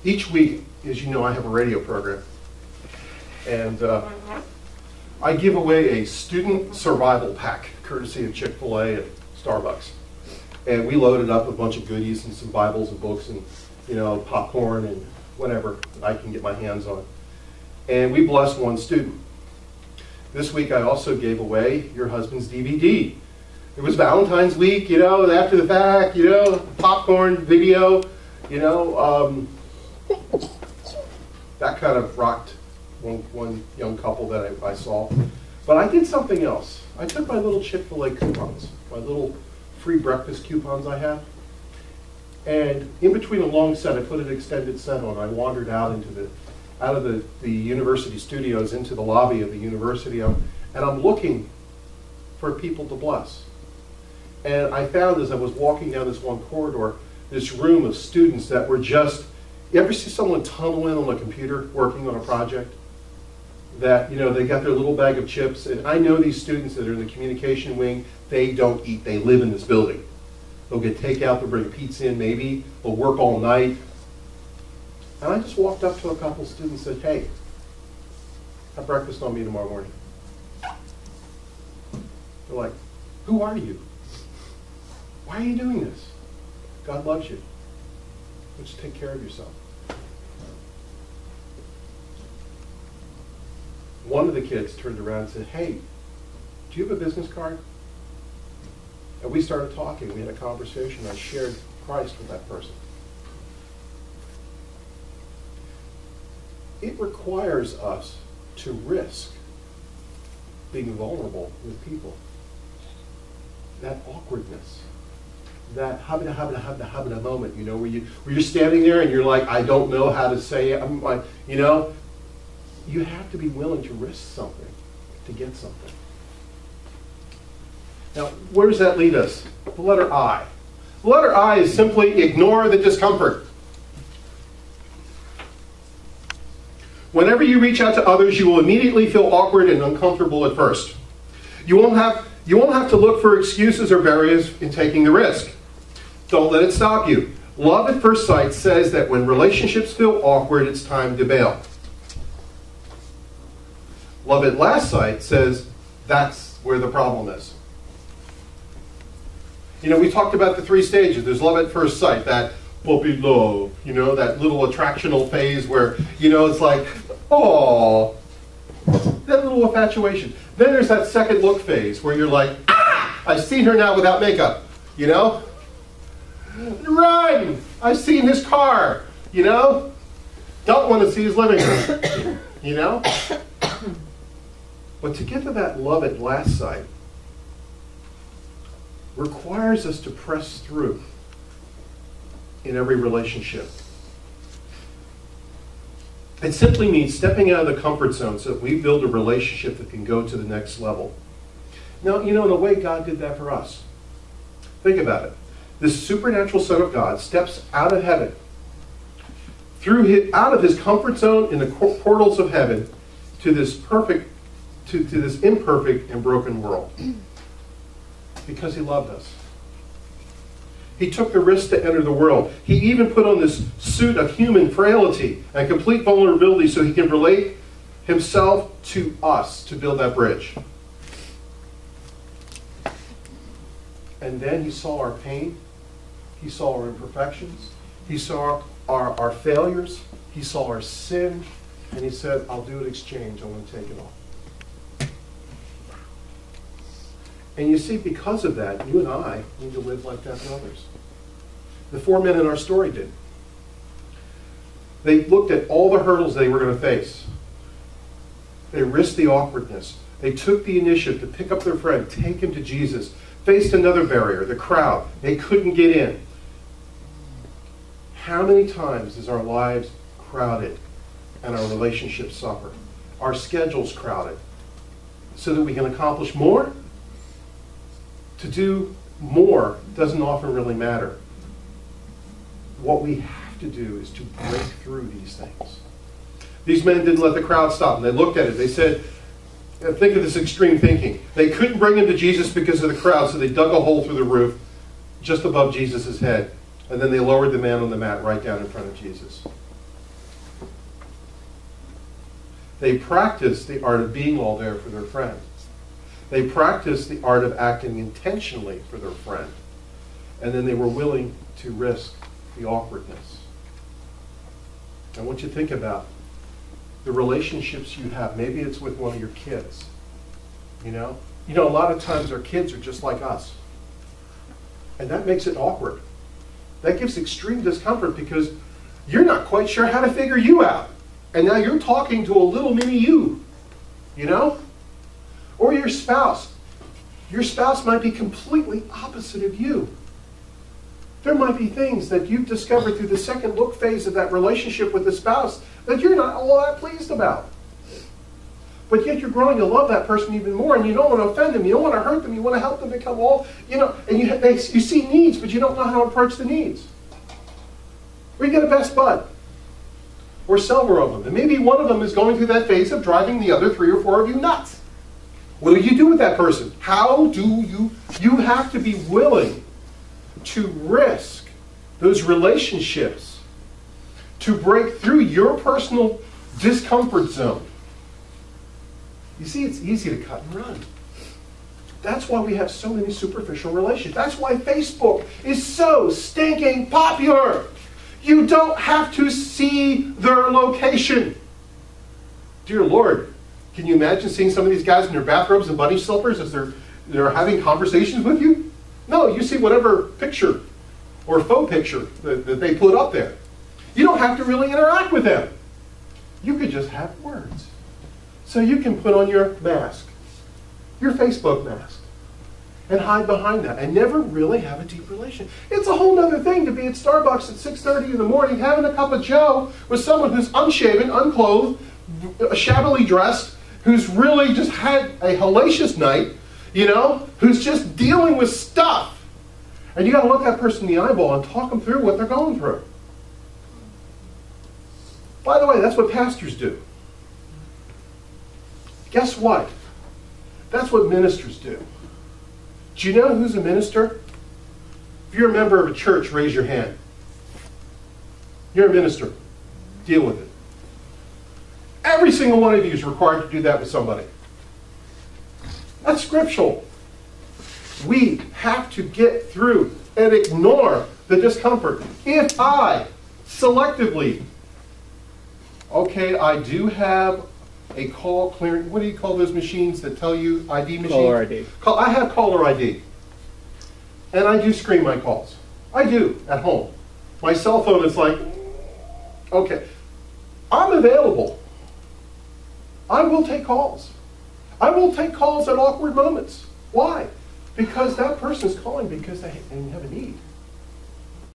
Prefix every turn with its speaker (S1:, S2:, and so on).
S1: Each week, as you know, I have a radio program. And I give away a student survival pack, courtesy of Chick-fil-A and Starbucks. And we loaded up with a bunch of goodies and some Bibles and books and, you know, popcorn and whatever I can get my hands on. And we blessed one student. This week I also gave away your husband's DVD. It was Valentine's week, you know, after the fact, you know, popcorn video, you know. That kind of rocked one young couple that I saw. But I did something else. I took my little Chick-fil-A coupons, my little free breakfast coupons I have, and in between a long set, I put an extended set on. I wandered out of the university studios into the lobby of the university, and I'm looking for people to bless. And I found as I was walking down this one corridor, this room of students that were just, you ever see someone tunnel in on a computer working on a project? That, you know, they got their little bag of chips, and I know these students that are in the communication wing, they don't eat, they live in this building. They'll get takeout, they'll bring pizza in maybe, they'll work all night. And I just walked up to a couple students and said, hey, have breakfast on me tomorrow morning. They're like, who are you? Why are you doing this? God loves you. Just take care of yourself. One of the kids turned around and said, hey, do you have a business card? And we started talking. We had a conversation. I shared Christ with that person. It requires us to risk being vulnerable with people. That awkwardness. That habita moment, you know, where you're standing there and you're like, I don't know how to say it. I'm like, you know, you have to be willing to risk something to get something. Now, where does that lead us? The letter I. The letter I is simply ignore the discomfort. Whenever you reach out to others, you will immediately feel awkward and uncomfortable at first. You won't have to look for excuses or barriers in taking the risk. Don't let it stop you. Love at first sight says that when relationships feel awkward, it's time to bail. Love at last sight says that's where the problem is. You know, we talked about the 3 stages. There's love at first sight, that puppy love, you know, that little attractional phase where, you know, it's like, oh, that little infatuation. Then there's that second look phase where you're like, ah, I've seen her now without makeup, you know? Run! I've seen his car, you know? Don't want to see his living room, you know? But to get to that love at last sight requires us to press through in every relationship. It simply means stepping out of the comfort zone so that we build a relationship that can go to the next level. Now, you know, in a way, God did that for us. Think about it. This supernatural Son of God steps out of heaven, out of his comfort zone in the portals of heaven to this this imperfect and broken world. Because he loved us. He took the risk to enter the world. He even put on this suit of human frailty and complete vulnerability so he can relate himself to us to build that bridge. And then he saw our pain. He saw our imperfections. He saw our failures. He saw our sin. And he said, I'll do an exchange. I'm going to take it all. And you see, because of that, you and I need to live like that to others. The 4 men in our story did. They looked at all the hurdles they were going to face. They risked the awkwardness. They took the initiative to pick up their friend, take him to Jesus, faced another barrier, the crowd. They couldn't get in. How many times is our lives crowded and our relationships suffer? Our schedules crowded so that we can accomplish more? To do more doesn't often really matter. What we have to do is to break through these things. These men didn't let the crowd stop them. They looked at it. They said, think of this extreme thinking. They couldn't bring him to Jesus because of the crowd, so they dug a hole through the roof just above Jesus' head. And then they lowered the man on the mat right down in front of Jesus. They practiced the art of being all there for their friend. They practiced the art of acting intentionally for their friend. And then they were willing to risk the awkwardness. I want you to think about the relationships you have. Maybe it's with one of your kids. You know, a lot of times our kids are just like us. And that makes it awkward. That gives extreme discomfort because you're not quite sure how to figure you out. And now you're talking to a little mini you, you know? Or your spouse. Your spouse might be completely opposite of you. There might be things that you've discovered through the second look phase of that relationship with the spouse that you're not all that pleased about. But yet you're growing to love that person even more, and you don't want to offend them, you don't want to hurt them, you want to help them become all, you know, and you see needs, but you don't know how to approach the needs. Or you get a best bud, or several of them, and maybe one of them is going through that phase of driving the other 3 or 4 of you nuts. What do you do with that person? How do you have to be willing to risk those relationships to break through your personal discomfort zone. You see, it's easy to cut and run. That's why we have so many superficial relationships. That's why Facebook is so stinking popular. You don't have to see their location. Dear Lord, can you imagine seeing some of these guys in their bathrobes and bunny slippers as they're having conversations with you? No, you see whatever picture or faux picture that they put up there. You don't have to really interact with them. You could just have words. So you can put on your mask, your Facebook mask, and hide behind that and never really have a deep relation. It's a whole other thing to be at Starbucks at 6:30 in the morning having a cup of joe with someone who's unshaven, unclothed, shabbily dressed, who's really just had a hellacious night, you know, who's just dealing with stuff. And you got to look that person in the eyeball and talk them through what they're going through. By the way, that's what pastors do. Guess what? That's what ministers do. Do you know who's a minister? If you're a member of a church, raise your hand. You're a minister. Deal with it. Every single one of you is required to do that with somebody. That's scriptural. We have to get through and ignore the discomfort. If I selectively, okay, I do have a call clearing, what do you call those machines that tell you ID machines?
S2: Caller ID.
S1: I have caller ID. And I do screen my calls. I do, at home. My cell phone is like, okay, I'm available. I will take calls. I will take calls at awkward moments. Why? Because that person is calling because they have a need.